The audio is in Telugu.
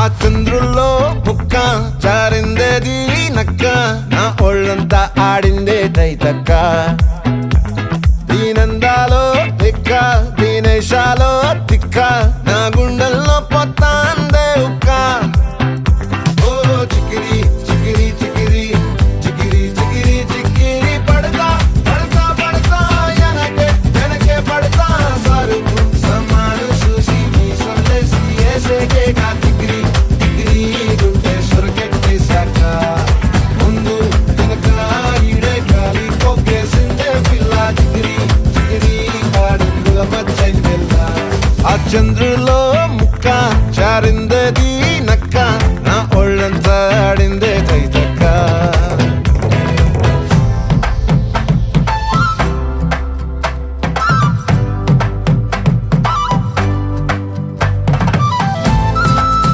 ఆ చంద్రుల్లో బుక్క జారిందేది నక్క నా ఒళ్ళంతా ఆడిందే తైతక్క దీనందాలో తిక్క దీనేశాలో తిక్క నా గుండెల్లో పొత్తాందే ఉక్క ఓ చికిరి చికిరి చికిరి చికిరి చికిరి చికిరి పడతా పడతా పడతా ఎనకే ఎనకే పడతా సరుకు సమాను చూసి మీ సొల్లేసి ఏసేకే కా చికిరి చికిరి గుండె సొరకెట్టేశాక ముందు వెనక ఈడే గాలి కొక్కేసిందే పిల్ల చికిరి చికిరి ఆడుగుల మచ్చైందెల్లా ఆ చంద్రుడు